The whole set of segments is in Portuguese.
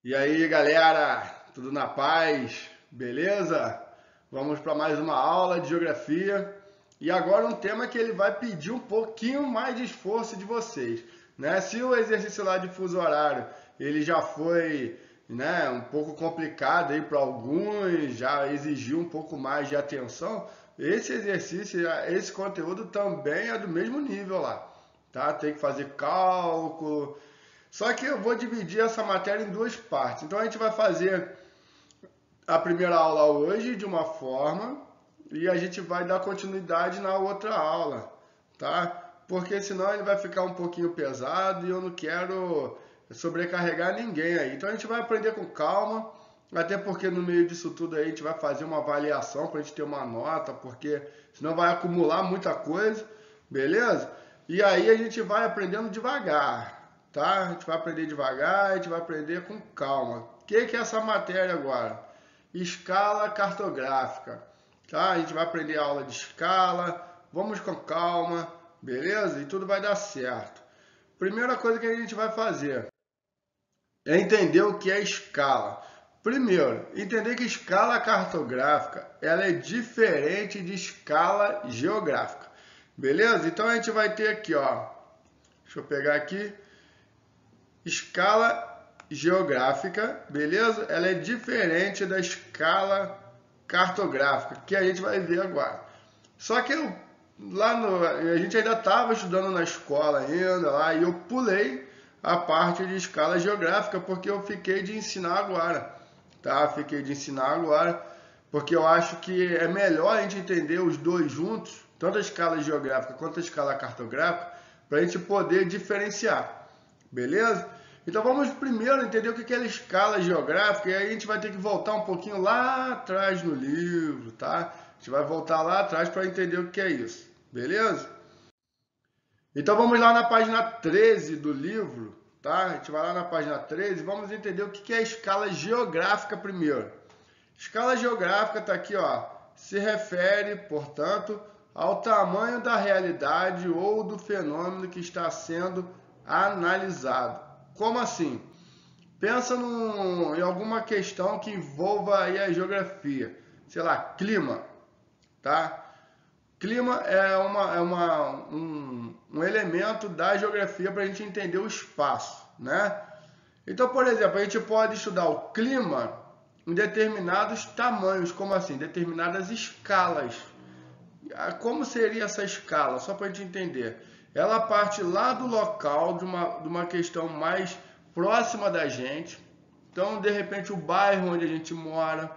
E aí, galera, tudo na paz? Beleza? Vamos para mais uma aula de geografia. E agora um tema que ele vai pedir um pouquinho mais de esforço de vocês, né? Se o exercício lá de fuso horário, ele já foi, né, um pouco complicado aí para alguns, já exigiu um pouco mais de atenção, esse exercício, esse conteúdo também é do mesmo nível lá, tá? Tem que fazer cálculo, só que eu vou dividir essa matéria em duas partes. Então a gente vai fazer a primeira aula hoje de uma forma e a gente vai dar continuidade na outra aula, tá? Porque senão ele vai ficar um pouquinho pesado e eu não quero sobrecarregar ninguém aí. Então a gente vai aprender com calma, até porque no meio disso tudo aí a gente vai fazer uma avaliação para a gente ter uma nota, porque senão vai acumular muita coisa, beleza? E aí a gente vai aprendendo devagar, tá? A gente vai aprender devagar, a gente vai aprender com calma. O que é essa matéria agora? Escala cartográfica, tá? A gente vai aprender a aula de escala, vamos com calma, beleza? E tudo vai dar certo. Primeira coisa que a gente vai fazer é entender o que é escala. Primeiro, entender que escala cartográfica ela é diferente de escala geográfica, beleza? Então a gente vai ter aqui, ó, deixa eu pegar aqui, escala geográfica, beleza? Ela é diferente da escala cartográfica, que a gente vai ver agora. Só que a gente ainda estava estudando na escola ainda lá e eu pulei a parte de escala geográfica porque eu fiquei de ensinar agora, tá? Fiquei de ensinar agora porque eu acho que é melhor a gente entender os dois juntos, tanto a escala geográfica quanto a escala cartográfica, para a gente poder diferenciar, beleza? Então vamos primeiro entender o que é a escala geográfica e aí a gente vai ter que voltar um pouquinho lá atrás no livro, tá? A gente vai voltar lá atrás para entender o que é isso, beleza? Então vamos lá na página 13 do livro, tá? A gente vai lá na página 13 e vamos entender o que é a escala geográfica primeiro. Escala geográfica está aqui, ó, se refere, portanto, ao tamanho da realidade ou do fenômeno que está sendo analisado. Como assim? Pensa em alguma questão que envolva aí a geografia. Sei lá, clima, tá? Clima um elemento da geografia para a gente entender o espaço, né? Então, por exemplo, a gente pode estudar o clima em determinados tamanhos, como assim? Determinadas escalas. Como seria essa escala? Só para a gente entender. Ela parte lá do local, de uma questão mais próxima da gente. Então, de repente, o bairro onde a gente mora,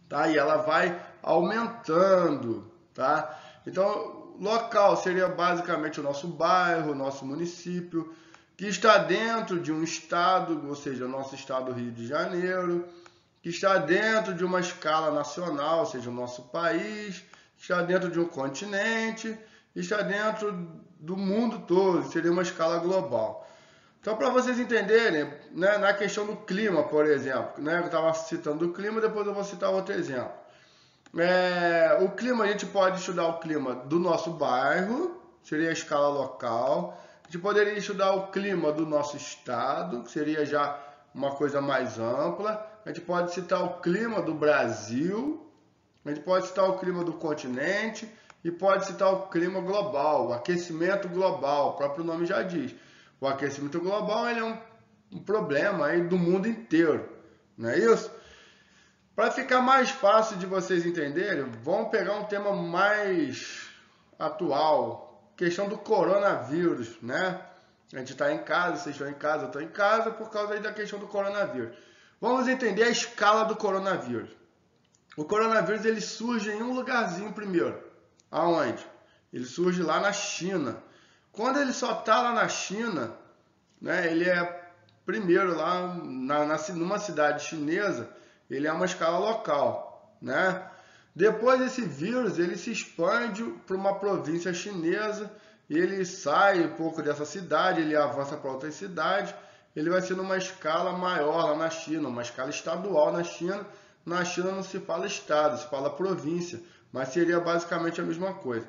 tá? E ela vai aumentando, tá? Então, local seria basicamente o nosso bairro, o nosso município, que está dentro de um estado, ou seja, o nosso estado Rio de Janeiro, que está dentro de uma escala nacional, ou seja, o nosso país, está dentro de um continente, está dentro do mundo todo, seria uma escala global. Então, para vocês entenderem, né, na questão do clima, por exemplo, né, eu estava citando o clima, depois eu vou citar outro exemplo. O clima, a gente pode estudar o clima do nosso bairro, seria a escala local. A gente poderia estudar o clima do nosso estado, que seria já uma coisa mais ampla. A gente pode citar o clima do Brasil, a gente pode citar o clima do continente e pode citar o clima global, o aquecimento global, o próprio nome já diz. O aquecimento global ele é um problema aí do mundo inteiro, não é isso? Para ficar mais fácil de vocês entenderem, vamos pegar um tema mais atual, questão do coronavírus, né? A gente está em casa, vocês estão em casa, eu estou em casa por causa aí da questão do coronavírus. Vamos entender a escala do coronavírus. O coronavírus ele surge em um lugarzinho primeiro. Aonde? Ele surge lá na China. Quando ele só está lá na China, né, ele é primeiro lá numa cidade chinesa, ele é uma escala local, né? Depois esse vírus ele se expande para uma província chinesa, ele sai um pouco dessa cidade, ele avança para outras cidades, ele vai ser numa escala maior lá na China, uma escala estadual na China. Na China não se fala estado, se fala província, mas seria basicamente a mesma coisa.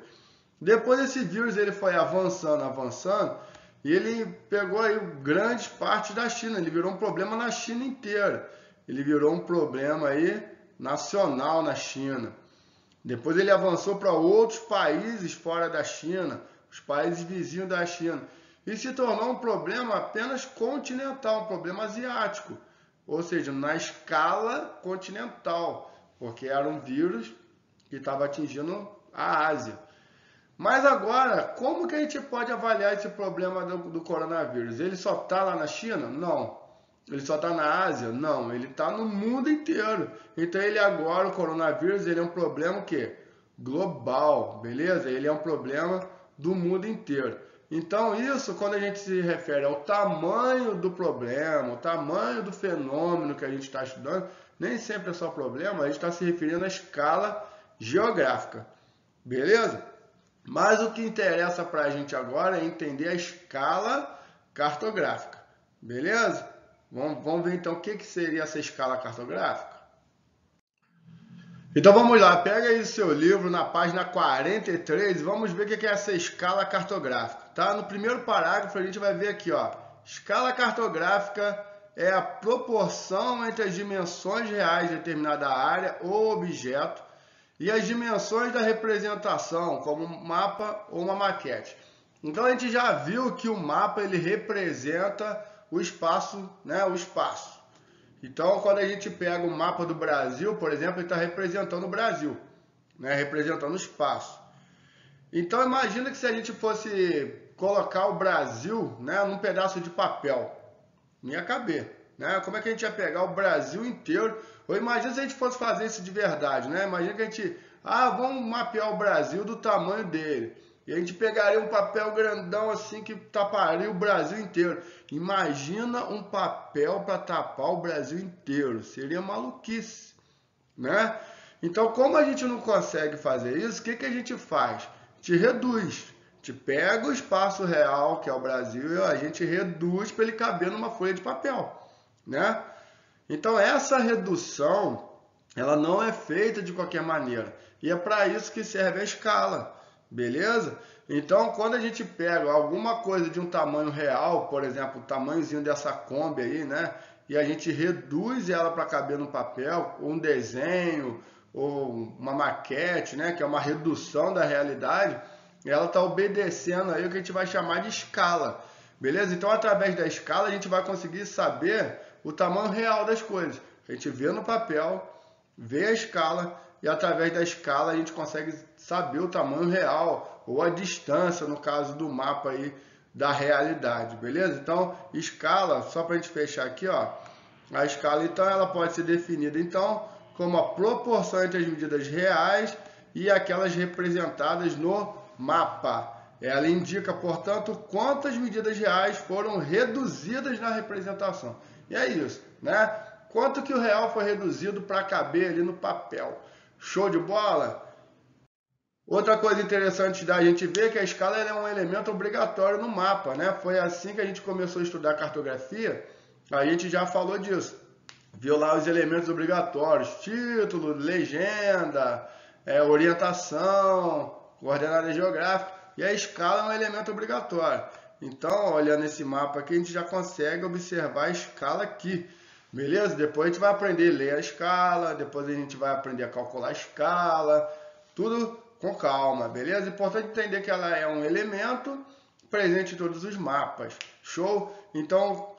Depois esse vírus ele foi avançando, E ele pegou aí grandes partes da China, ele virou um problema na China inteira. Ele virou um problema aí nacional na China. Depois ele avançou para outros países fora da China, os países vizinhos da China. E se tornou um problema apenas continental, um problema asiático. Ou seja, na escala continental, porque era um vírus que estava atingindo a Ásia. Mas agora, como que a gente pode avaliar esse problema do coronavírus? Ele só está lá na China? Não. Ele só está na Ásia? Não. Ele está no mundo inteiro. Então ele agora, o coronavírus, ele é um problema o quê? Global, beleza? Ele é um problema do mundo inteiro. Então isso, quando a gente se refere ao tamanho do problema, o tamanho do fenômeno que a gente está estudando, nem sempre é só problema, a gente está se referindo à escala geográfica, beleza? Mas o que interessa para a gente agora é entender a escala cartográfica, beleza? Vamos ver então o que seria essa escala cartográfica? Então vamos lá, pega aí o seu livro na página 43 e vamos ver o que é essa escala cartográfica, tá? No primeiro parágrafo a gente vai ver aqui, ó, escala cartográfica é a proporção entre as dimensões reais de determinada área ou objeto e as dimensões da representação, como um mapa ou uma maquete. Então a gente já viu que o mapa ele representa o espaço, né? O espaço. Então quando a gente pega o mapa do Brasil, por exemplo, ele está representando o Brasil, né? Representando o espaço. Então imagina que se a gente fosse colocar o Brasil, né, num pedaço de papel, não ia caber, né? Como é que a gente ia pegar o Brasil inteiro? Ou imagina se a gente fosse fazer isso de verdade, né? Imagina que a gente, vamos mapear o Brasil do tamanho dele. E a gente pegaria um papel grandão assim que taparia o Brasil inteiro. Imagina um papel para tapar o Brasil inteiro. Seria maluquice, né? Então, como a gente não consegue fazer isso, o que a gente faz? A gente reduz. A gente pega o espaço real, que é o Brasil, e a gente reduz para ele caber numa folha de papel, né? Então, essa redução, ela não é feita de qualquer maneira. E é para isso que serve a escala, beleza? Então, quando a gente pega alguma coisa de um tamanho real, por exemplo, o tamanhozinho dessa Kombi aí, né? E a gente reduz ela para caber no papel, ou um desenho, ou uma maquete, né? Que é uma redução da realidade, ela está obedecendo aí o que a gente vai chamar de escala, beleza? Então, através da escala, a gente vai conseguir saber o tamanho real das coisas. A gente vê no papel, vê a escala e através da escala a gente consegue saber o tamanho real ou a distância, no caso do mapa aí, da realidade, beleza? Então, escala, só para a gente fechar aqui, ó, a escala então ela pode ser definida então como a proporção entre as medidas reais e aquelas representadas no mapa. Ela indica, portanto, quantas medidas reais foram reduzidas na representação. E é isso, né? Quanto que o real foi reduzido para caber ali no papel. Show de bola? Outra coisa interessante da gente ver é que a escala é um elemento obrigatório no mapa, né? Foi assim que a gente começou a estudar cartografia, a gente já falou disso. Viu lá os elementos obrigatórios, título, legenda, orientação, coordenada geográfica, e a escala é um elemento obrigatório. Então, olhando esse mapa aqui, a gente já consegue observar a escala aqui, beleza? Depois a gente vai aprender a ler a escala, depois a gente vai aprender a calcular a escala, tudo com calma, beleza? Importante entender que ela é um elemento presente em todos os mapas, show? Então,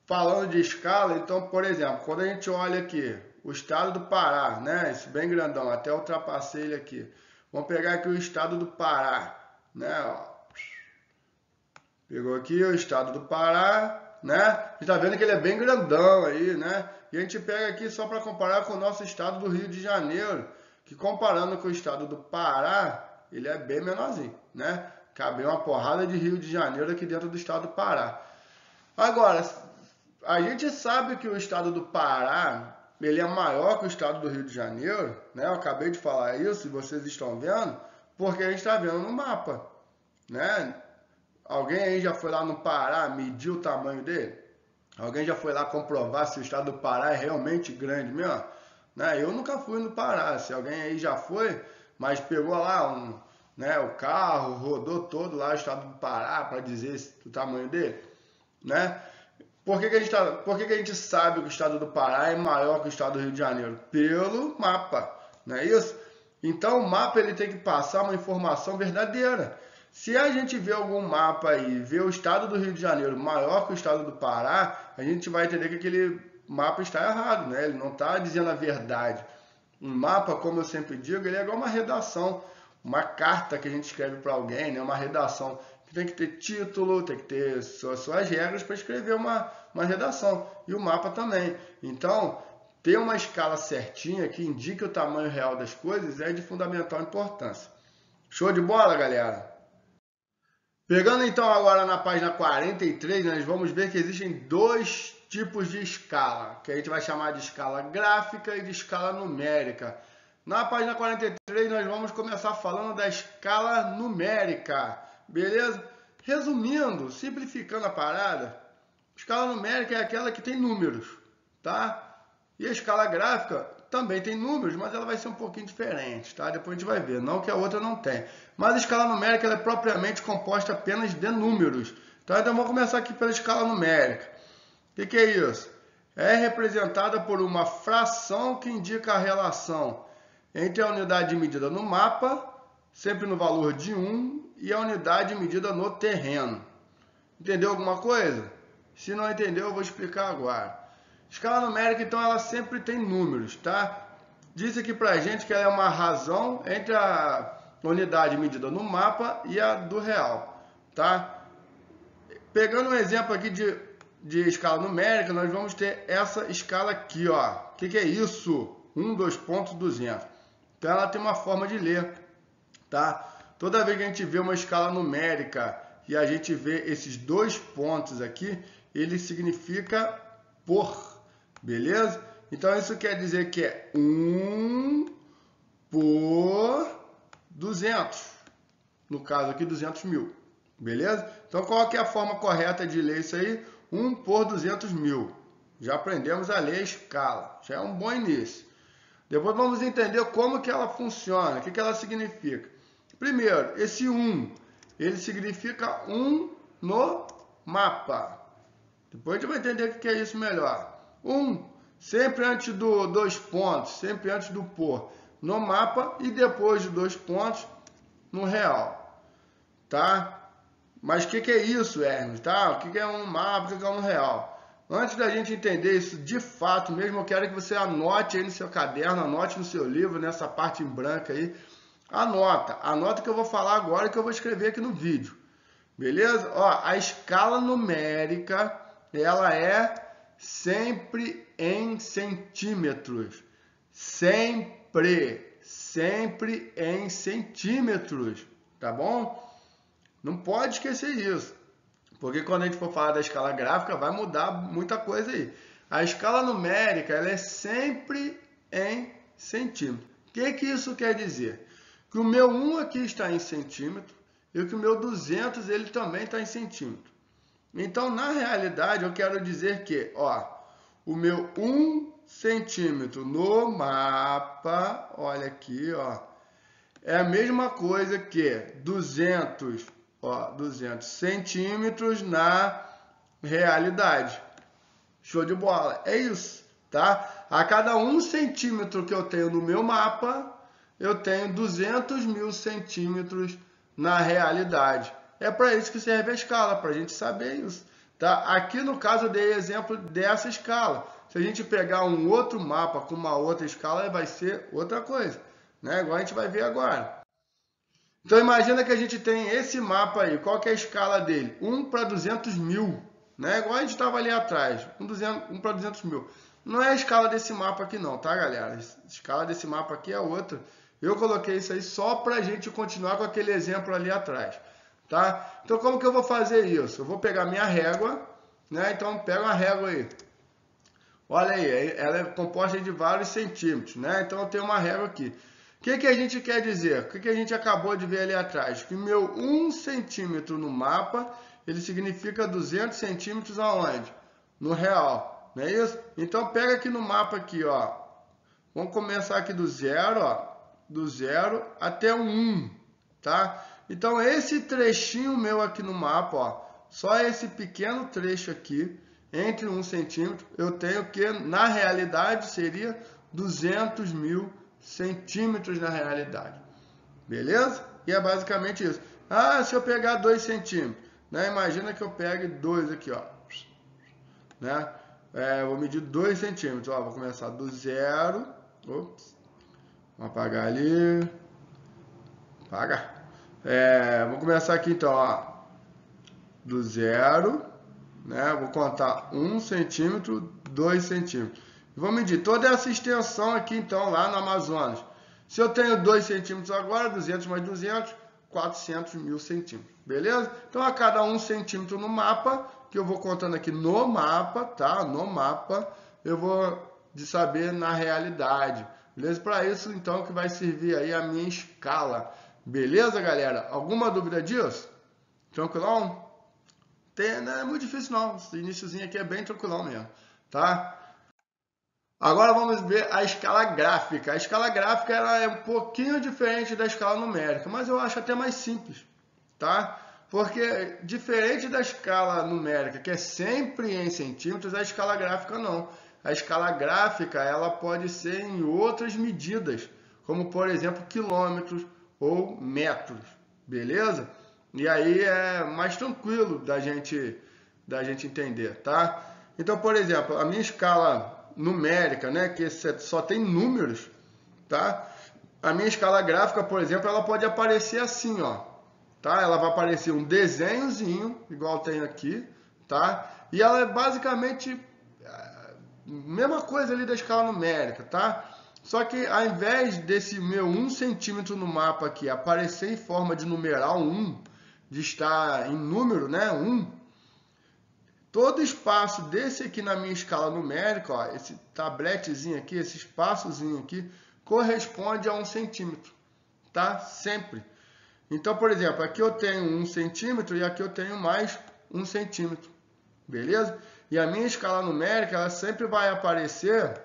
falando de escala, então, por exemplo, quando a gente olha aqui, o estado do Pará, né? Esse bem grandão, até ultrapassei ele aqui. Vamos pegar aqui o estado do Pará, né? Ó. Pegou aqui o estado do Pará, né? A gente tá vendo que ele é bem grandão aí, né? E a gente pega aqui só para comparar com o nosso estado do Rio de Janeiro, que comparando com o estado do Pará, ele é bem menorzinho, né? Cabe uma porrada de Rio de Janeiro aqui dentro do estado do Pará. Agora, a gente sabe que o estado do Pará, ele é maior que o estado do Rio de Janeiro, né? Eu acabei de falar isso e vocês estão vendo, porque a gente está vendo no mapa, né? Alguém aí já foi lá no Pará medir o tamanho dele? Alguém já foi lá comprovar se o estado do Pará é realmente grande mesmo? Né? Eu nunca fui no Pará. Se alguém aí já foi, mas pegou lá né? O carro rodou todo lá o estado do Pará para dizer o tamanho dele, né? Por que que a gente sabe que o estado do Pará é maior que o estado do Rio de Janeiro? Pelo mapa, não é isso? Então o mapa ele tem que passar uma informação verdadeira. Se a gente vê algum mapa aí, vê o estado do Rio de Janeiro maior que o estado do Pará, a gente vai entender que aquele mapa está errado, né? Ele não está dizendo a verdade. Um mapa, como eu sempre digo, ele é igual uma redação, uma carta que a gente escreve para alguém, né? Uma redação que tem que ter título, tem que ter suas regras para escrever uma redação. E o mapa também. Então, ter uma escala certinha que indique o tamanho real das coisas é de fundamental importância. Show de bola, galera? Pegando então agora na página 43, nós vamos ver que existem dois tipos de escala, que a gente vai chamar de escala gráfica e de escala numérica. Na página 43 nós vamos começar falando da escala numérica, beleza? Resumindo, simplificando a parada, escala numérica é aquela que tem números, tá? E a escala gráfica também tem números, mas ela vai ser um pouquinho diferente, tá? Depois a gente vai ver, não que a outra não tem. Mas a escala numérica ela é propriamente composta apenas de números, tá? Então vamos começar aqui pela escala numérica. O que é isso? É representada por uma fração que indica a relação entre a unidade medida no mapa, sempre no valor de 1, e a unidade medida no terreno. Entendeu alguma coisa? Se não entendeu, eu vou explicar agora. Escala numérica, então, ela sempre tem números, tá? Diz aqui pra gente que ela é uma razão entre a unidade medida no mapa e a do real, tá? Pegando um exemplo aqui de escala numérica, nós vamos ter essa escala aqui, ó. O que é isso? 1, 2 pontos, 200. Então, ela tem uma forma de ler, tá? Toda vez que a gente vê uma escala numérica e a gente vê esses dois pontos aqui, ele significa por, beleza? Então isso quer dizer que é 1 por 200, no caso aqui 200 mil, beleza? Então qual que é a forma correta de ler isso aí? 1 por 200 mil. Já aprendemos a ler a escala, já é um bom início. Depois vamos entender como que ela funciona, o que ela significa. Primeiro, esse 1, ele significa 1 no mapa. Depois a gente vai entender o que é isso melhor. 1, sempre antes do 2 pontos, sempre antes do por no mapa e depois de 2 pontos no real. Tá? Mas o que é isso, Hermes? Tá? O que é um mapa, o que é um real? Antes da gente entender isso de fato mesmo, eu quero que você anote aí no seu caderno, anote no seu livro, nessa parte em branco aí. Anota que eu vou falar agora e que eu vou escrever aqui no vídeo. Beleza? Ó, a escala numérica, ela é sempre em centímetros. Sempre em centímetros, tá bom? Não pode esquecer isso, porque quando a gente for falar da escala gráfica, vai mudar muita coisa aí. A escala numérica, ela é sempre em centímetros. O que isso quer dizer? Que o meu 1 aqui está em centímetro e que o meu 200 ele também está em centímetro. Então, na realidade, eu quero dizer que, ó, o meu 1 centímetro no mapa, olha aqui, ó, é a mesma coisa que 200 centímetros na realidade. Show de bola. É isso, tá? A cada 1 centímetro que eu tenho no meu mapa, eu tenho 200 mil centímetros na realidade. É para isso que serve a escala, para a gente saber isso. Tá? Aqui no caso eu dei exemplo dessa escala. Se a gente pegar um outro mapa com uma outra escala, vai ser outra coisa, né? Igual a gente vai ver agora. Então imagina que a gente tem esse mapa aí. Qual que é a escala dele? 1 para 200 mil, né? Igual a gente estava ali atrás. 1 para 200 mil. Não é a escala desse mapa aqui não, tá, galera? A escala desse mapa aqui é outra. Eu coloquei isso aí só para a gente continuar com aquele exemplo ali atrás, tá? Então como que eu vou fazer isso? Eu vou pegar minha régua, né? Então pega uma régua aí. Olha aí, ela é composta de vários centímetros, né? Então eu tenho uma régua aqui. O que a gente quer dizer? O que a gente acabou de ver ali atrás? Que meu 1 centímetro no mapa, ele significa 200 centímetros aonde? No real, não é isso? Então pega aqui no mapa aqui, ó. Vamos começar aqui do zero, ó. Do 0 até o 1. tá? Então, esse trechinho meu aqui no mapa, ó, só esse pequeno trecho aqui, entre 1 centímetro, eu tenho que, na realidade, seria 200 mil centímetros na realidade. Beleza? E é basicamente isso. Ah, se eu pegar 2 centímetros, né? Imagina que eu pegue 2 aqui, ó. Né? Vou medir 2 centímetros. Ó, vou começar do zero. Ops. Vou apagar ali. Apagar. Vou começar aqui então, ó. Do zero. Né? Vou contar 1 centímetro, 2 centímetros. Vou medir toda essa extensão aqui então, lá no Amazonas. Se eu tenho 2 centímetros agora, 200 mais 200, 400 mil centímetros. Beleza? Então, a cada 1 centímetro no mapa, que eu vou contando aqui no mapa, tá? No mapa, eu vou saber na realidade. Beleza? Para isso, então, que vai servir aí a minha escala. Beleza, galera? Alguma dúvida disso? Tranquilão? Não é muito difícil, não. Esse iniciozinho aqui é bem tranquilão mesmo, tá? Agora vamos ver a escala gráfica. A escala gráfica ela é um pouquinho diferente da escala numérica, mas eu acho até mais simples, tá? Porque diferente da escala numérica, que é sempre em centímetros, a escala gráfica não. A escala gráfica ela pode ser em outras medidas, como por exemplo quilômetros ou metros, beleza? E aí é mais tranquilo da gente entender, tá? Então, por exemplo, a minha escala numérica, né, que só tem números, tá? A minha escala gráfica, por exemplo, ela pode aparecer assim, ó, tá? Ela vai aparecer um desenhozinho, igual tem aqui, tá? E ela é basicamente a mesma coisa ali da escala numérica, tá? Só que ao invés desse meu 1 centímetro no mapa aqui aparecer em forma de numeral 1, de estar em número, né, 1, todo espaço desse aqui na minha escala numérica, ó, esse tabletezinho aqui, esse espaçozinho aqui, corresponde a 1 centímetro, tá? Sempre. Então, por exemplo, aqui eu tenho 1 centímetro e aqui eu tenho mais 1 centímetro, beleza? E a minha escala numérica, ela sempre vai aparecer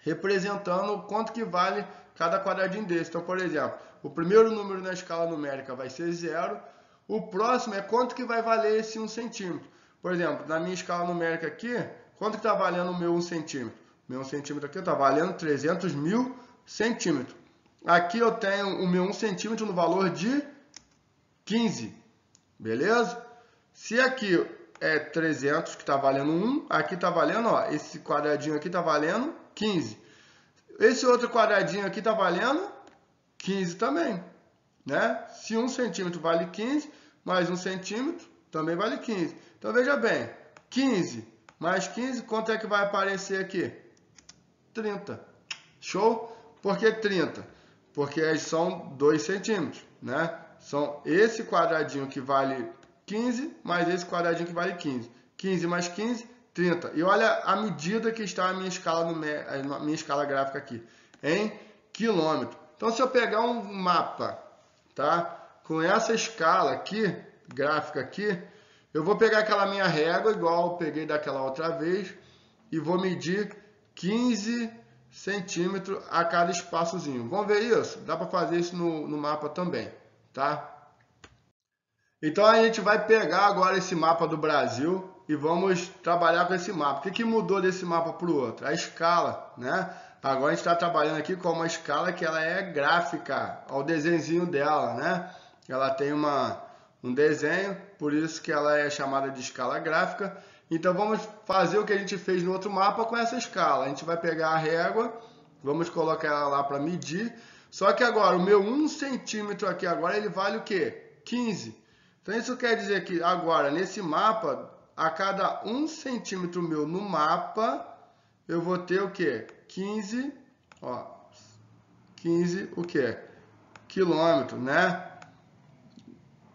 representando o quanto que vale cada quadradinho desse. Então, por exemplo, o primeiro número na escala numérica vai ser 0, o próximo é quanto que vai valer esse 1 centímetro. Por exemplo, na minha escala numérica aqui, quanto que está valendo o meu 1 centímetro? Meu 1 centímetro aqui está valendo 300 mil centímetros. Aqui eu tenho o meu 1 centímetro no valor de 15, beleza? Se aqui é 300, que está valendo 1, aqui está valendo, ó, esse quadradinho aqui está valendo 15. Esse outro quadradinho aqui está valendo 15 também, né? Se 1 centímetro vale 15, mais 1 centímetro também vale 15. Então, veja bem, 15 mais 15, quanto é que vai aparecer aqui? 30. Show? Por que 30? Porque são 2 centímetros, né? São esse quadradinho que vale 15, mais esse quadradinho que vale 15. 15 mais 15, 30. E olha a medida que está a minha escala gráfica aqui, em quilômetro. Então, se eu pegar um mapa, tá? Com essa escala aqui, gráfica aqui, eu vou pegar aquela minha régua, igual eu peguei daquela outra vez, e vou medir 15 centímetros a cada espaçozinho. Vamos ver isso? Dá para fazer isso no mapa também, tá? Então, a gente vai pegar agora esse mapa do Brasil e vamos trabalhar com esse mapa. O que mudou desse mapa para o outro? A escala, né? Agora a gente está trabalhando aqui com uma escala que ela é gráfica, olha o desenho dela, né? Ela tem um desenho, por isso que ela é chamada de escala gráfica. Então vamos fazer o que a gente fez no outro mapa com essa escala. A gente vai pegar a régua, vamos colocar ela lá para medir. Só que agora o meu 1 centímetro aqui agora ele vale o quê? 15. Então isso quer dizer que agora nesse mapa, a cada 1 centímetro meu no mapa, eu vou ter o quê? 15, ó, 15 o quê? Quilômetros, né?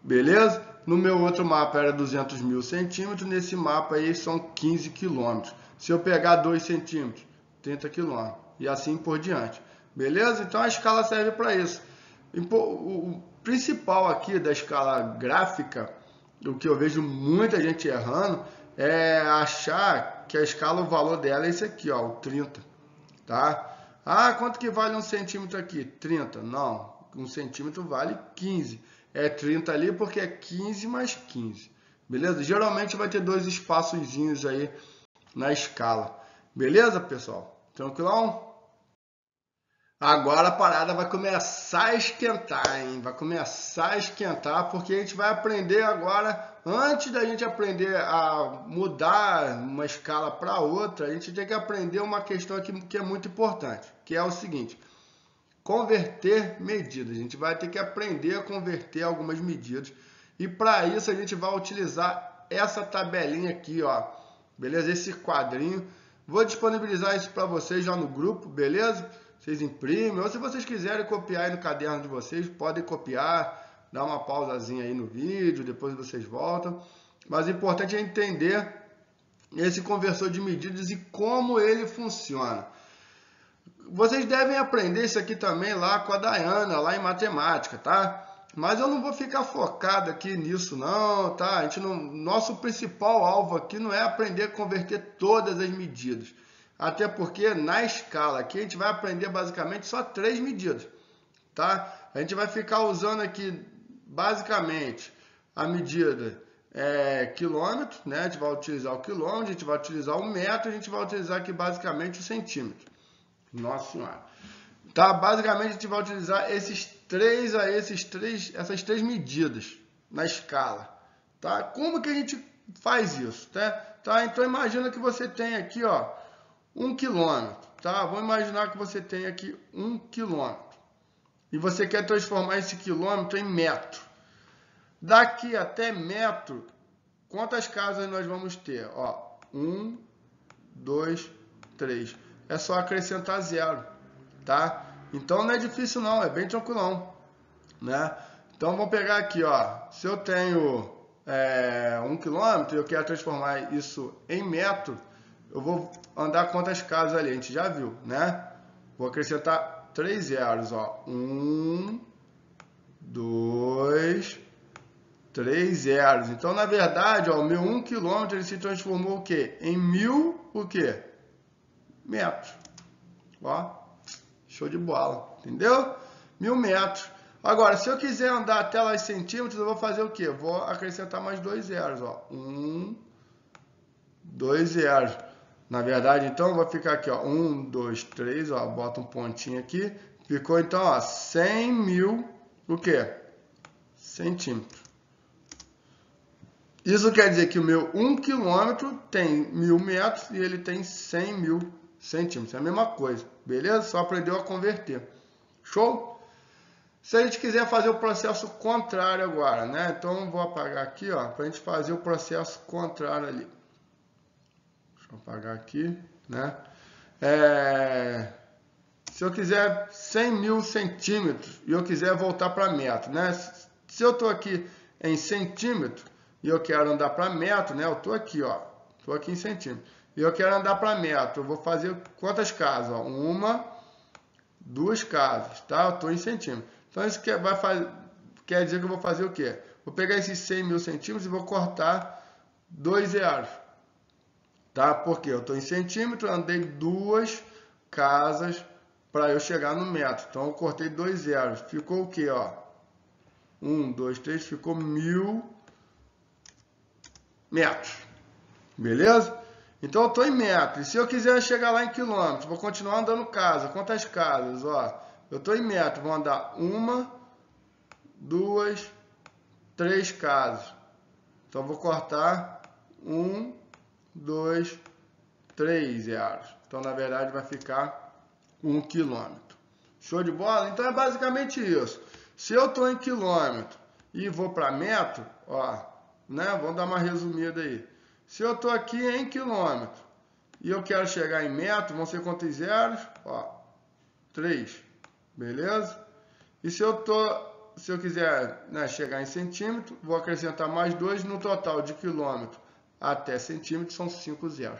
Beleza? No meu outro mapa era 200 mil centímetros, nesse mapa aí são 15 quilômetros. Se eu pegar 2 centímetros, 30 quilômetros, e assim por diante. Beleza? Então a escala serve para isso. O principal aqui da escala gráfica, o que eu vejo muita gente errando, é achar que a escala, o valor dela é esse aqui, ó, o 30. Tá? Ah, quanto que vale 1 centímetro aqui? 30. Não, 1 centímetro vale 15. é 30 ali porque é 15 mais 15. Beleza? Geralmente vai ter dois espaçozinhos aí na escala. Beleza, pessoal? Tranquilão? Agora a parada vai começar a esquentar, hein? Vai começar a esquentar porque a gente vai aprender agora, antes da gente aprender a mudar uma escala para outra, a gente tem que aprender uma questão aqui que é muito importante, que é o seguinte: converter medidas. A gente vai ter que aprender a converter algumas medidas e para isso a gente vai utilizar essa tabelinha aqui, ó. Beleza? Esse quadrinho. Vou disponibilizar isso para vocês já no grupo, beleza? Vocês imprimem, ou se vocês quiserem copiar aí no caderno de vocês, podem copiar, dar uma pausazinha aí no vídeo, depois vocês voltam. Mas o importante é entender esse conversor de medidas e como ele funciona. Vocês devem aprender isso aqui também lá com a Dayana, lá em matemática, tá? Mas eu não vou ficar focado aqui nisso não, tá? A gente não, nosso principal alvo aqui não é aprender a converter todas as medidas. Até porque na escala aqui a gente vai aprender basicamente só 3 medidas, tá? A gente vai ficar usando aqui basicamente a medida quilômetro, né? A gente vai utilizar o quilômetro, a gente vai utilizar o metro, a gente vai utilizar aqui basicamente o centímetro. Nossa Senhora. Tá? Basicamente a gente vai utilizar essas três medidas na escala. Tá? Como que a gente faz isso? Tá? Então imagina que você tem aqui, ó, 1 quilômetro, tá? Vamos imaginar que você tem aqui 1 quilômetro e você quer transformar esse quilômetro em metro. Daqui até metro, quantas casas nós vamos ter? Ó, 1, 2, 3. É só acrescentar 0, tá? Então não é difícil não, é bem tranquilão, né? Então vamos pegar aqui, ó. Se eu tenho 1 quilômetro e eu quero transformar isso em metro, eu vou andar quantas casas ali? A gente já viu, né? Vou acrescentar 3 zeros, ó. 1, 2, 3 zeros. Então, na verdade, ó, o meu 1 quilômetro ele se transformou o quê? Em 1000, o quê? Metros. Ó, show de bola, entendeu? 1000 metros. Agora, se eu quiser andar até lá em centímetros, eu vou fazer o quê? Vou acrescentar mais 2 zeros, ó. 1, 2 zeros. Na verdade, então, vai ficar aqui, ó, 1, 2, 3, ó, bota um pontinho aqui. Ficou, então, ó, 100 mil, o quê? Centímetros. Isso quer dizer que o meu 1 quilômetro tem 1000 metros e ele tem 100 mil centímetros. É a mesma coisa, beleza? Só aprendeu a converter. Show? Se a gente quiser fazer o processo contrário agora, né? Então, vou apagar aqui, ó, para a gente fazer o processo contrário ali. Deixa eu apagar aqui, né? Se eu quiser 100 mil centímetros e eu quiser voltar para metro, né? Se eu estou aqui em centímetro e eu quero andar para metro, né? Eu estou aqui, ó, estou aqui em centímetro. E eu quero andar para metro, eu vou fazer quantas casas? Ó? 1, 2 casas, tá? Eu estou em centímetro. Então isso quer dizer que eu vou fazer o quê? Vou pegar esses 100 mil centímetros e vou cortar 2 zeros. Tá? Porque eu estou em centímetro, andei 2 casas para eu chegar no metro. Então eu cortei 2 zeros. Ficou o quê? Ó? 1, 2, 3, ficou 1000 metros. Beleza? Então eu estou em metros. E se eu quiser chegar lá em quilômetros, vou continuar andando casa. Quantas casas? Ó, eu estou em metros, vou andar 1, 2, 3 casas. Então eu vou cortar 1, 2, 3 zeros. Então, na verdade, vai ficar 1 quilômetro. Show de bola? Então, é basicamente isso. Se eu estou em quilômetro e vou para metro, ó, né? Vamos dar uma resumida aí. Se eu estou aqui em quilômetro e eu quero chegar em metro, vão ser quantos zeros? Ó, 3. Beleza? E se eu quiser, né, chegar em centímetro, vou acrescentar mais 2 no total de quilômetro até centímetro, são 5 zeros.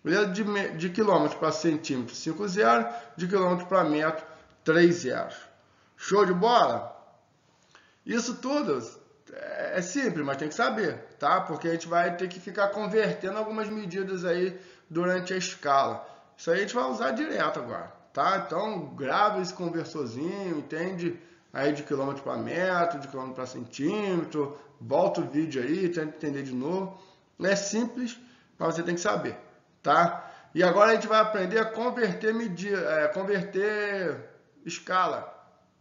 Beleza? De quilômetro para centímetro, 5 zeros. De quilômetro para metro, 3 zeros. Show de bola? Isso tudo é simples, mas tem que saber, tá? Porque a gente vai ter que ficar convertendo algumas medidas aí durante a escala. Isso aí a gente vai usar direto agora, tá? Então, grava esse conversorzinho, entende? aí de quilômetro para metro, de quilômetro para centímetro. Volta o vídeo aí, tenta entender de novo. É simples, mas você tem que saber, tá? E agora a gente vai aprender a converter converter escala.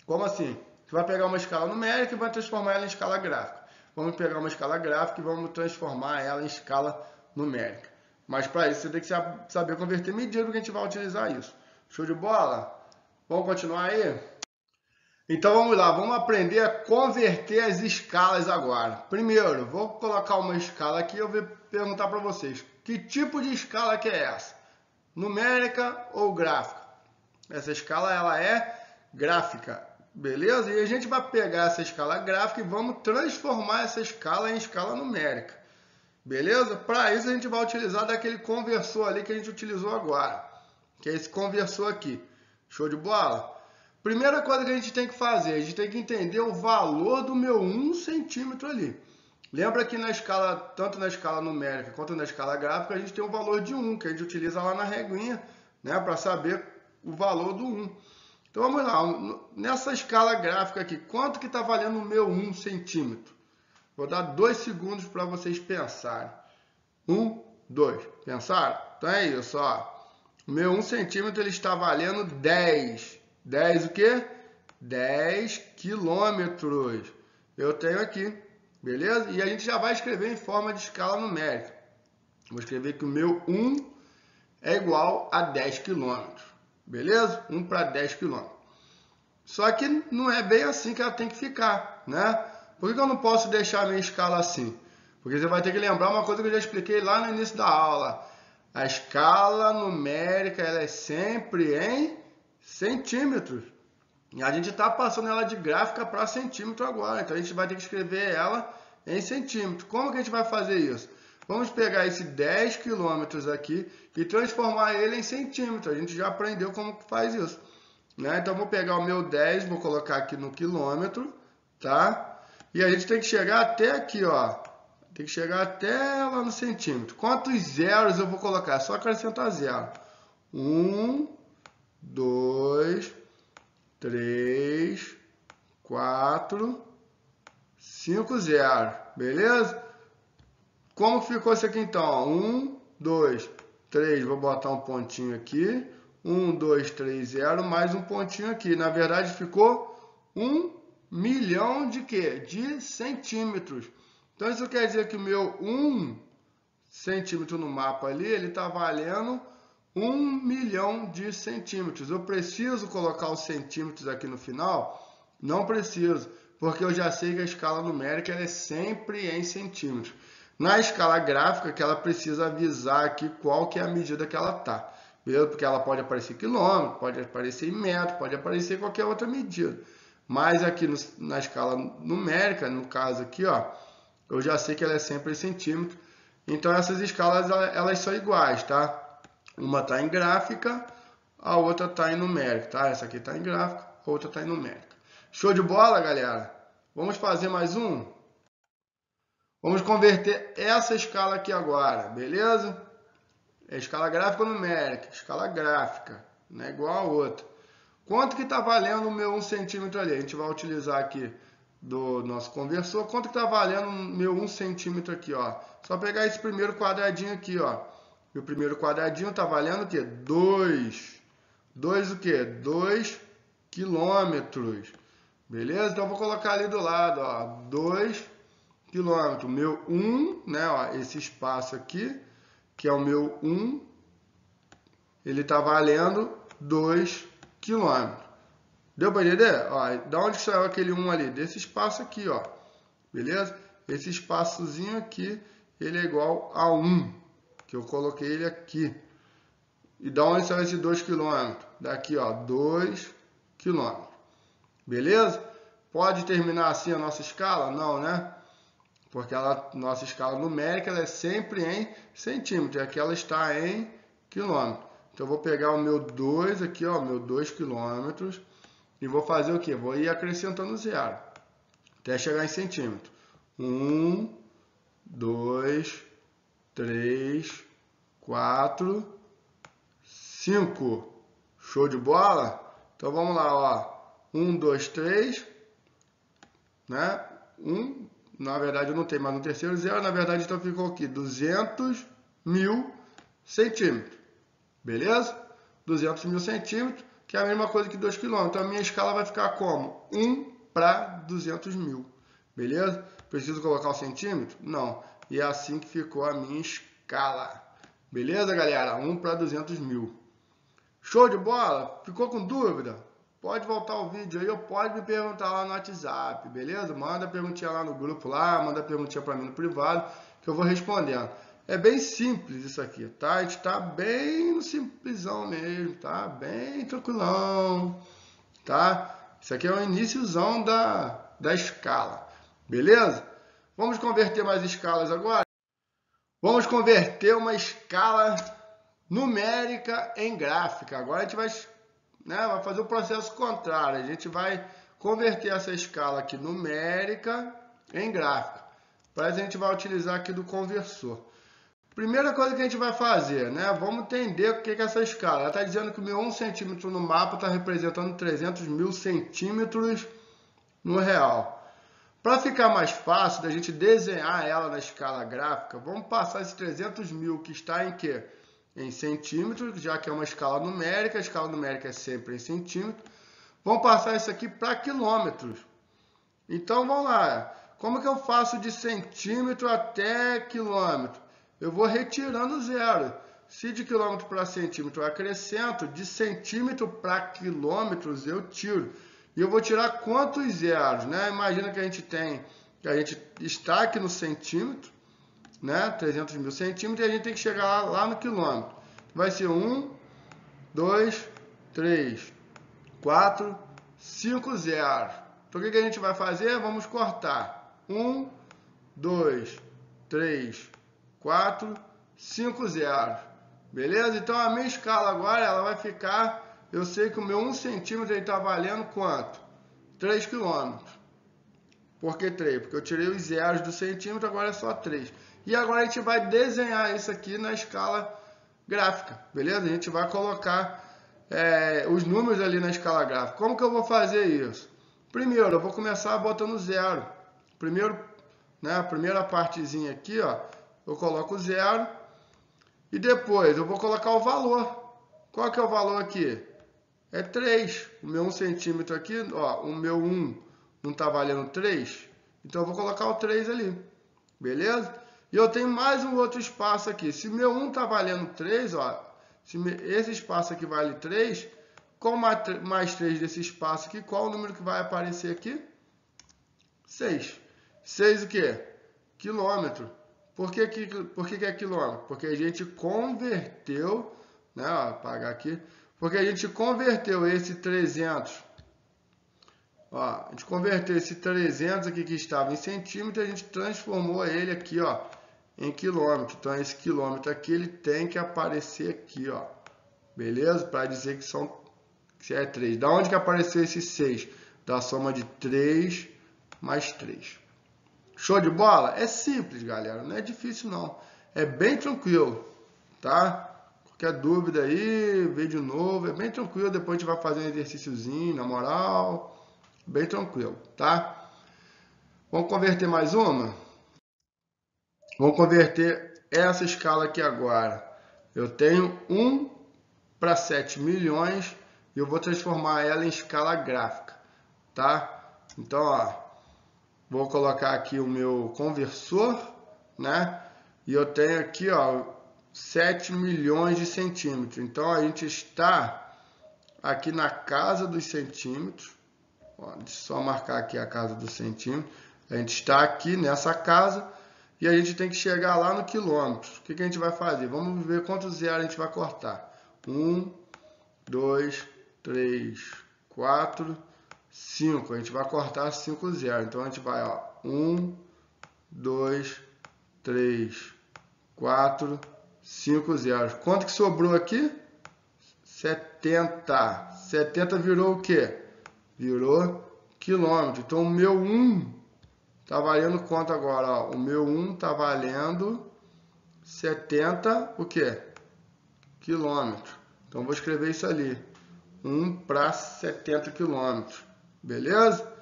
Como assim? Você vai pegar uma escala numérica e vai transformar ela em escala gráfica. Vamos pegar uma escala gráfica e vamos transformar ela em escala numérica. Mas para isso você tem que saber converter medida, porque a gente vai utilizar isso. Show de bola? Vamos continuar aí? Então vamos lá, vamos aprender a converter as escalas agora. Primeiro, vou colocar uma escala aqui e eu vou perguntar para vocês, que tipo de escala que é essa? Numérica ou gráfica? Essa escala ela é gráfica, beleza? E a gente vai pegar essa escala gráfica e vamos transformar essa escala em escala numérica, beleza? Para isso a gente vai utilizar daquele conversor ali que a gente utilizou agora, que é esse conversor aqui. Show de bola? Primeira coisa que a gente tem que fazer, a gente tem que entender o valor do meu 1 centímetro ali. Lembra que na escala, tanto na escala numérica quanto na escala gráfica, a gente tem o valor de 1, que a gente utiliza lá na reguinha, né, para saber o valor do 1. Então vamos lá, nessa escala gráfica aqui, quanto que está valendo o meu 1 centímetro? Vou dar 2 segundos para vocês pensarem. 1, 2, pensaram? Então é isso, ó. O meu 1 centímetro ele está valendo 10. 10 o quê? 10 quilômetros. Eu tenho aqui, beleza? E a gente já vai escrever em forma de escala numérica. Vou escrever que o meu 1 é igual a 10 quilômetros. Beleza? 1 para 10 quilômetros. Só que não é bem assim que ela tem que ficar, né? Por que eu não posso deixar a minha escala assim? Porque você vai ter que lembrar uma coisa que eu já expliquei lá no início da aula. A escala numérica ela é sempre em centímetros. E a gente está passando ela de gráfica para centímetro agora. Então a gente vai ter que escrever ela em centímetro. Como que a gente vai fazer isso? Vamos pegar esse 10 quilômetros aqui e transformar ele em centímetro. A gente já aprendeu como que faz isso, né? Então vou pegar o meu 10, vou colocar aqui no quilômetro, tá? E a gente tem que chegar até aqui, ó. Tem que chegar até lá no centímetro. Quantos zeros eu vou colocar? É só acrescentar zero. 1, 2, 3, 4, 5 zeros. Beleza? Como ficou isso aqui então? 1, 2, 3. Vou botar um pontinho aqui. 1, 2, 3, 0. Mais um pontinho aqui. Na verdade ficou 1 milhão de quê? De centímetros. Então isso quer dizer que o meu 1 centímetro no mapa ali, ele está valendo 1 milhão de centímetros. Eu preciso colocar os centímetros aqui no final? Não preciso, porque eu já sei que a escala numérica ela é sempre em centímetros. Na escala gráfica, que ela precisa avisar aqui qual que é a medida que ela está. Beleza? Porque ela pode aparecer em quilômetro, pode aparecer em metro, pode aparecer qualquer outra medida. Mas aqui na escala numérica, no caso aqui, ó, eu já sei que ela é sempre em centímetro. Então essas escalas elas são iguais, tá? Uma está em gráfica, a outra está em numérica, tá? Essa aqui está em gráfica, a outra está em numérica. Show de bola, galera? Vamos fazer mais um? Vamos converter essa escala aqui agora, beleza? É escala gráfica ou numérica? Escala gráfica, não é igual a outra. Quanto que está valendo o meu 1 centímetro ali? A gente vai utilizar aqui do nosso conversor. Quanto que está valendo o meu 1 centímetro aqui, ó? Só pegar esse primeiro quadradinho aqui, ó. E o primeiro quadradinho está valendo o quê? 2. 2 o quê? 2 quilômetros. Beleza? Então eu vou colocar ali do lado, ó. 2 quilômetros. Meu 1, né? Ó, esse espaço aqui, que é o meu 1, ele está valendo 2 quilômetros. Deu para entender? Ó, da onde saiu aquele 1 ali? Desse espaço aqui, ó. Beleza? Esse espaçozinho aqui, ele é igual a 1, que eu coloquei ele aqui. E da onde saiu esse 2 km? Daqui, ó, 2 km. Beleza? Pode terminar assim a nossa escala? Não, né? Porque a nossa escala numérica ela é sempre em centímetros. Aqui ela está em quilômetro. Então eu vou pegar o meu 2 aqui, ó, meu 2 quilômetros. E vou fazer o quê? Vou ir acrescentando zero. Até chegar em centímetro. 1, 2, 3, 4, 5. Show de bola? Então vamos lá, ó. 1, 2, 3. né? 1, na verdade eu não tenho mais um terceiro zero, na verdade então ficou aqui 200.000 centímetros, beleza? 200.000 centímetros, que é a mesma coisa que 2 km. Então a minha escala vai ficar como? 1 para 200.000, beleza? Preciso colocar o centímetro? Não. E é assim que ficou a minha escala. Beleza, galera? 1 para 200.000. Show de bola? Ficou com dúvida? Pode voltar o vídeo aí ou pode me perguntar lá no WhatsApp, beleza? Manda perguntinha lá no grupo lá, manda perguntinha para mim no privado, que eu vou respondendo. É bem simples isso aqui, tá? A gente tá bem no simplesão mesmo, tá? Bem tranquilão, tá? Isso aqui é o iníciozão da escala, beleza? Vamos converter mais escalas agora? Vamos converter uma escala numérica em gráfica. Agora a gente vai, né, vai fazer o processo contrário. A gente vai converter essa escala aqui numérica em gráfica. Para isso a gente vai utilizar aqui do conversor. Primeira coisa que a gente vai fazer, né? Vamos entender o que é essa escala. Ela está dizendo que o meu 1 centímetro no mapa está representando 300.000 centímetros no real. Para ficar mais fácil da gente desenhar ela na escala gráfica, vamos passar esses 300.000 que está em quê? Em centímetros, já que é uma escala numérica, a escala numérica é sempre em centímetros. Vamos passar isso aqui para quilômetros. Então, vamos lá. Como que eu faço de centímetro até quilômetro? Eu vou retirando zero. Se de quilômetro para centímetro eu acrescento, de centímetro para quilômetros eu tiro. E eu vou tirar quantos zeros, né? Imagina que a gente está aqui no centímetro, né? 300.000 centímetros, e a gente tem que chegar lá no quilômetro. Vai ser 1, 2, 3, 4, 5 zeros. Então o que a gente vai fazer? Vamos cortar. 1, 2, 3, 4, 5 zeros. Beleza? Então a minha escala agora ela vai ficar... Eu sei que o meu 1 centímetro está valendo quanto? 3 quilômetros. Por que 3? Porque eu tirei os zeros do centímetro, agora é só 3. E agora a gente vai desenhar isso aqui na escala gráfica, beleza? A gente vai colocar os números ali na escala gráfica. Como que eu vou fazer isso? Primeiro, eu vou começar botando zero. Primeiro, né, a primeira partezinha aqui, ó, eu coloco zero. E depois eu vou colocar o valor. Qual que é o valor aqui? É 3. O meu 1 centímetro aqui, ó, o meu 1 não está valendo 3. Então eu vou colocar o 3 ali. Beleza? E eu tenho mais um outro espaço aqui. Se meu 1 está valendo 3, ó, se esse espaço aqui vale 3, qual mais 3 desse espaço aqui, qual o número que vai aparecer aqui? 6. 6 o quê? Quilômetro. Por que é quilômetro? Porque a gente converteu, né, ó, apagar aqui, porque a gente converteu esse 300, ó, a gente converteu esse 300 aqui que estava em centímetro, a gente transformou ele aqui, ó, em quilômetro. Então esse quilômetro aqui ele tem que aparecer aqui, ó, beleza? Para dizer que é 3. Da onde que apareceu esse 6? Da soma de 3 mais 3. Show de bola? É simples, galera, não é difícil não. É bem tranquilo, tá? Qualquer dúvida aí, vê de novo, é bem tranquilo. Depois a gente vai fazer um exercíciozinho, na moral, bem tranquilo, tá? Vamos converter mais uma? Vamos converter essa escala aqui agora. Eu tenho 1 para 7 milhões e eu vou transformar ela em escala gráfica, tá? Então, ó, vou colocar aqui o meu conversor, né? E eu tenho aqui, ó, 7 milhões de centímetros. Então, a gente está aqui na casa dos centímetros. Ó, deixa eu só marcar aqui a casa dos centímetros. A gente está aqui nessa casa e a gente tem que chegar lá no quilômetro. O que a gente vai fazer? Vamos ver quantos zeros a gente vai cortar. 1, 2, 3, 4... 5, a gente vai cortar 5 zeros. Então a gente vai, ó, 1, 2, 3, 4, 5 zeros. Quanto que sobrou aqui? 70. 70 virou o quê? Virou quilômetro. Então o meu 1 tá valendo quanto agora? Ó, o meu 1 tá valendo 70, o quê? Quilômetros. Então vou escrever isso ali. 1 para 70 quilômetros. Beleza?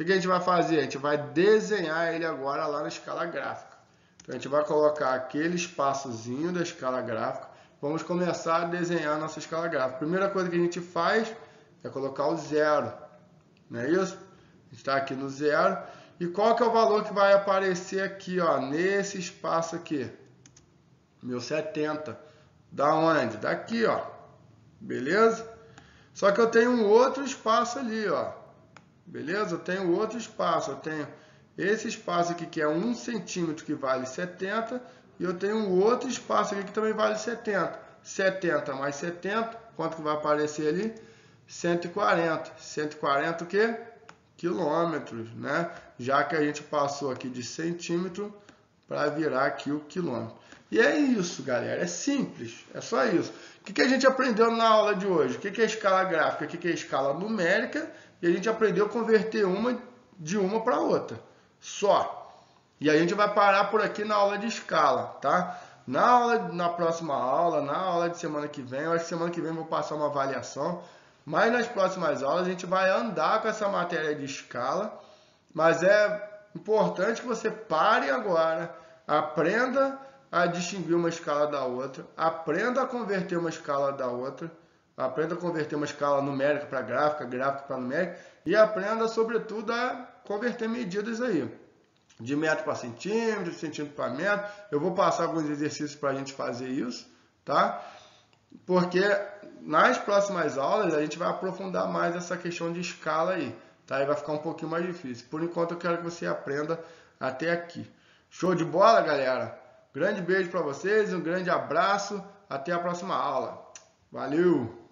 que a gente vai fazer? A gente vai desenhar ele agora lá na escala gráfica. Então, a gente vai colocar aquele espaçozinho da escala gráfica. Vamos começar a desenhar a nossa escala gráfica. Primeira coisa que a gente faz é colocar o zero. Não é isso? A gente está aqui no zero. E qual que é o valor que vai aparecer aqui, ó, nesse espaço aqui? 1070. Da onde? Daqui, ó. Beleza? Só que eu tenho um outro espaço ali, ó. Beleza? Eu tenho outro espaço. Eu tenho esse espaço aqui que é 1 centímetro que vale 70. E eu tenho um outro espaço aqui que também vale 70. 70 mais 70, quanto que vai aparecer ali? 140. 140 o quê? Quilômetros, né? Já que a gente passou aqui de centímetro para virar aqui o quilômetro. E é isso, galera. É simples. É só isso. O que a gente aprendeu na aula de hoje? O que é escala gráfica? O que é escala numérica? E a gente aprendeu a converter uma de uma para outra. Só. E a gente vai parar por aqui na aula de escala, tá? Na próxima aula, na aula de semana que vem, eu acho que semana que vem eu vou passar uma avaliação. Mas nas próximas aulas a gente vai andar com essa matéria de escala. Mas é importante que você pare agora, aprenda a distinguir uma escala da outra, aprenda a converter uma escala da outra, aprenda a converter uma escala numérica para gráfica, gráfica para numérica, e aprenda, sobretudo, a converter medidas aí, de metro para centímetro, de centímetro para metro. Eu vou passar alguns exercícios para a gente fazer isso, tá? Porque nas próximas aulas a gente vai aprofundar mais essa questão de escala aí, tá? E vai ficar um pouquinho mais difícil. Por enquanto eu quero que você aprenda até aqui. Show de bola, galera? Grande beijo para vocês, um grande abraço, até a próxima aula. Valeu!